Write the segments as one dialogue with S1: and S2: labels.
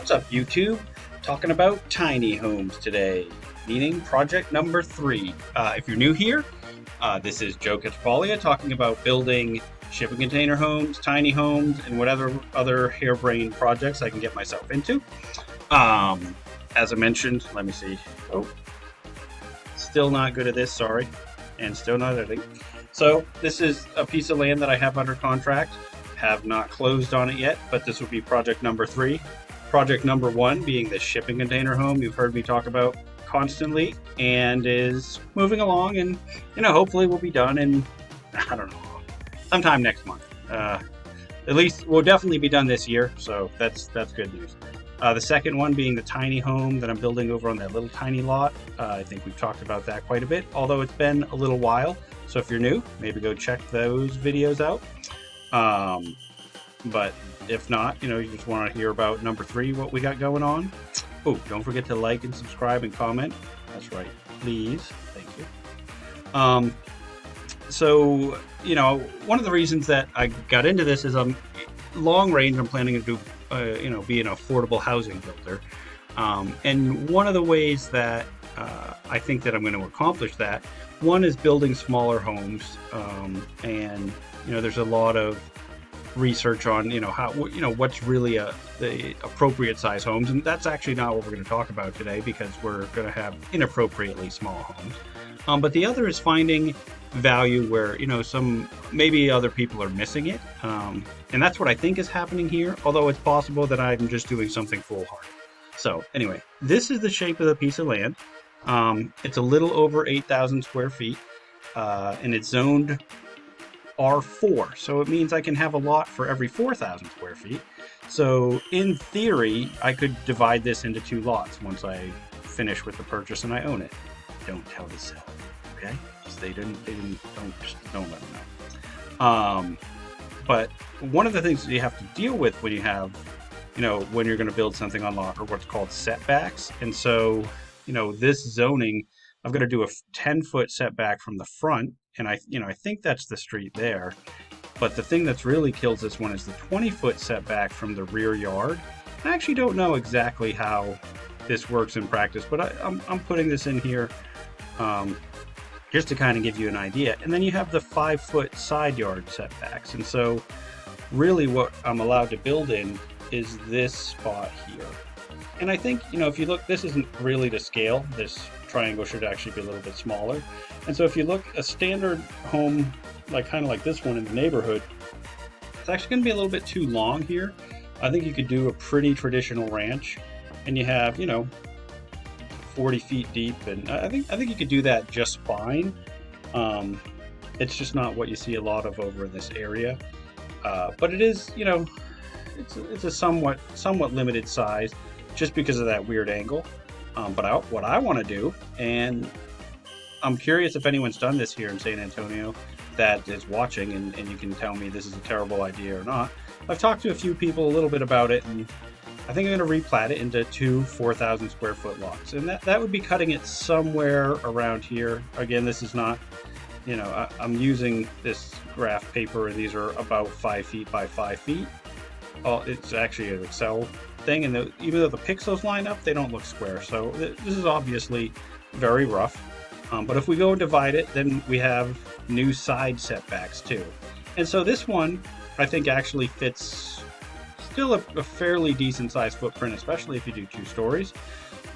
S1: What's up, YouTube? Talking about tiny homes today, meaning project number 3. If you're new here, this is Joe Catrapalia talking about building shipping container homes, tiny homes, and whatever other harebrained projects I can get myself into. As I mentioned, let me see. Oh, still not good at this, sorry. And still not editing. So this is a piece of land that I have under contract. Have not closed on it yet, but this will be project number 3. Project number 1 being the shipping container home you've heard me talk about constantly, and is moving along, and hopefully we'll be done in, I don't know, sometime next month. At least we'll definitely be done this year, so that's good news. The second one being the tiny home that I'm building over on that little tiny lot. I think we've talked about that quite a bit, although it's been a little while. So if you're new, maybe go check those videos out. But if not, you just want to hear about number 3, what we got going on. Oh, don't forget to like and subscribe and comment. That's right, please. Thank you. So, one of the reasons that I got into this is long range. I'm planning to do, be an affordable housing builder. And one of the ways that I think that I'm going to accomplish that, one is building smaller homes. And there's a lot of research on what's really the appropriate size homes, and that's actually not what we're going to talk about today, because we're going to have inappropriately small homes. But the other is finding value where some maybe other people are missing it, and that's what I think is happening here, although it's possible that I'm just doing something foolhardy. So anyway, this is the shape of the piece of land. It's a little over 8,000 square feet, and it's zoned R4, so it means I can have a lot for every 4,000 square feet. So in theory, I could divide this into 2 lots once I finish with the purchase and I own it. Don't tell the seller, okay? Don't let them know. But one of the things that you have to deal with when you have, when you're going to build something on lot, are what's called setbacks. And so, this zoning, I've got to do a 10-foot setback from the front, and I think that's the street there. But the thing that's really kills this one is the 20-foot setback from the rear yard. I actually don't know exactly how this works in practice, but I'm putting this in here just to kind of give you an idea. And then you have the 5-foot side yard setbacks. And so really what I'm allowed to build in is this spot here. And I think, if you look, this isn't really to scale. This triangle should actually be a little bit smaller. And so if you look, a standard home, kind of like this one in the neighborhood, it's actually going to be a little bit too long here. I think you could do a pretty traditional ranch, and you have, 40 feet deep, and I think you could do that just fine. It's just not what you see a lot of over in this area. But it is, it's a somewhat limited size, just because of that weird angle. But what I want to do, and I'm curious if anyone's done this here in San Antonio that is watching, and you can tell me this is a terrible idea or not. I've talked to a few people a little bit about it, and I think I'm going to replat it into 2 4,000 square foot lots. And that would be cutting it somewhere around here. Again, this is not, I'm using this graph paper, and these are about 5 feet by 5 feet. It's actually an Excel thing, and even though the pixels line up, they don't look square. So this is obviously very rough. But if we go and divide it, then we have new side setbacks too. And so this one, I think, actually fits still a fairly decent sized footprint, especially if you do 2 stories.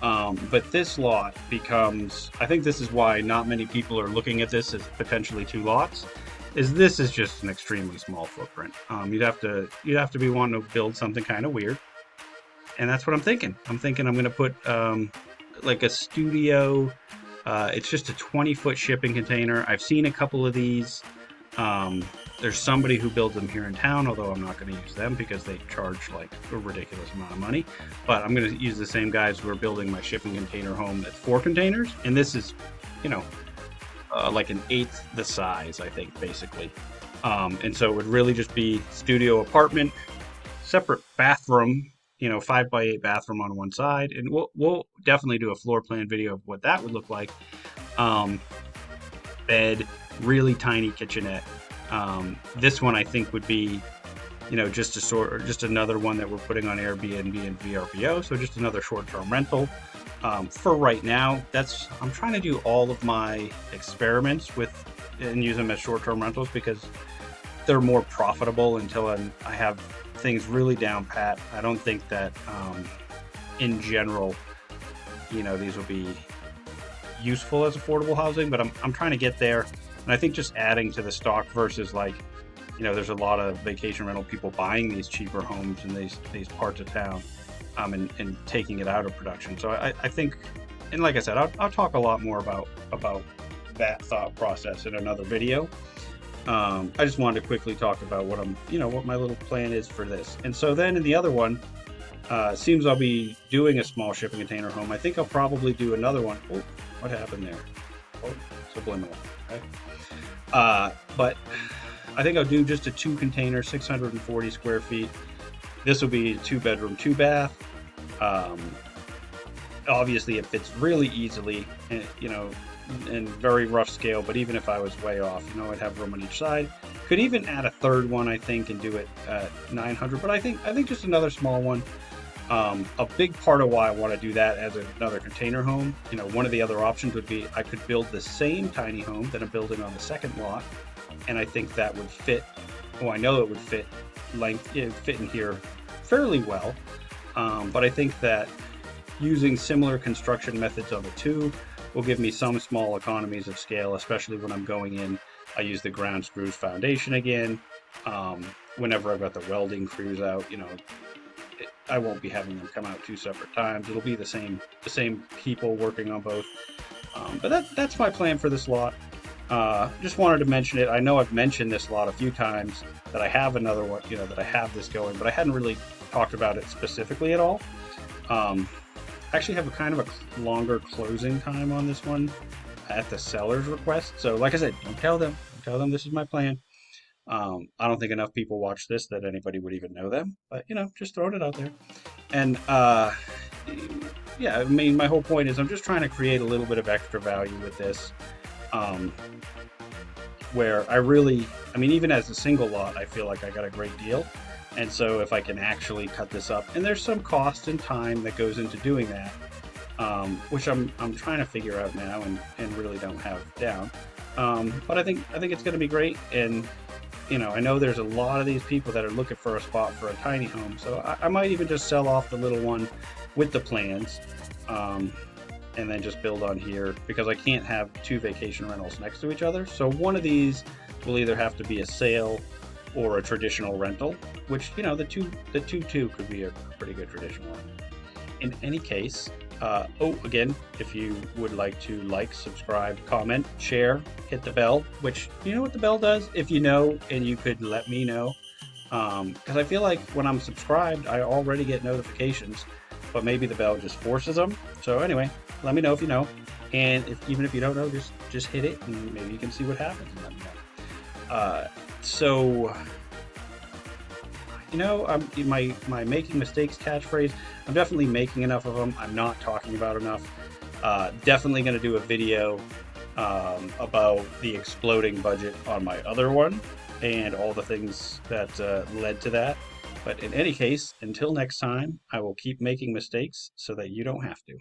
S1: But this lot becomes, I think this is why not many people are looking at this as potentially 2 lots, this is just an extremely small footprint. You'd have to be wanting to build something kind of weird. And that's what I'm thinking. I'm going to put like a studio. It's just a 20-foot shipping container. I've seen a couple of these. There's somebody who builds them here in town, although I'm not going to use them because they charge like a ridiculous amount of money. But I'm going to use the same guys who are building my shipping container home that's 4 containers. And this is, like an 1/8 the size, I think, basically. And so it would really just be studio apartment, separate bathroom, 5 by 8 bathroom on one side. And we'll definitely do a floor plan video of what that would look like. Bed, really tiny kitchenette. This one I think would be just a just another one that we're putting on Airbnb and VRBO. So just another short-term rental. For right now, I'm trying to do all of my experiments with and use them as short-term rentals because they're more profitable until I have things really down pat. I don't think that in general, these will be useful as affordable housing, but I'm trying to get there. And I think just adding to the stock versus like, there's a lot of vacation rental people buying these cheaper homes in these parts of town, and taking it out of production. So I think, and like I said, I'll talk a lot more about that thought process in another video. I just wanted to quickly talk about what my little plan is for this. And so then in the other one, seems I'll be doing a small shipping container home. I think I'll probably do another one. Oh, what happened there? Oh, subliminal. Okay. But I think I'll do just a 2 container, 640 square feet. This will be 2 bedroom, 2 bath. Obviously, it fits really easily, and in very rough scale. But even if I was way off, I'd have room on each side. Could even add a third one, I think, and do it at 900. But I think just another small one. A big part of why I want to do that as another container home, one of the other options would be I could build the same tiny home that I'm building on the second lot, and I think that would fit. Oh, I know it would fit fit in here fairly well. But I think that using similar construction methods on the two will give me some small economies of scale, especially when I'm going in. I use the ground screws foundation again. Whenever I've got the welding crews out, I won't be having them come out 2 separate times. It'll be the same people working on both. But that's my plan for this lot. Just wanted to mention it. I know I've mentioned this lot a few times, that I have another one, that I have this going, but I hadn't really talked about it specifically at all. I actually have a kind of a longer closing time on this one at the seller's request. So like I said, don't tell them this is my plan. I don't think enough people watch this that anybody would even know them, but just throwing it out there. And yeah, I mean, my whole point is I'm just trying to create a little bit of extra value with this, where even as a single lot, I feel like I got a great deal. And so if I can actually cut this up, and there's some cost and time that goes into doing that, which I'm trying to figure out now and really don't have down. But I think it's going to be great. And I know there's a lot of these people that are looking for a spot for a tiny home, so I might even just sell off the little one with the plans, and then just build on here, because I can't have 2 vacation rentals next to each other. So one of these will either have to be a sale or a traditional rental, which the two could be a pretty good traditional one. In any case, again, if you would like to subscribe, comment, share, hit the bell, which you know what the bell does, if you know, and you could let me know, because I feel like when I'm subscribed, I already get notifications, but maybe the bell just forces them. So anyway, let me know if you know, and even if you don't know, just hit it, and maybe you can see what happens and let me know. So my making mistakes catchphrase, I'm definitely making enough of them. I'm not talking about enough. Definitely going to do a video about the exploding budget on my other one and all the things that led to that. But in any case, until next time, I will keep making mistakes so that you don't have to.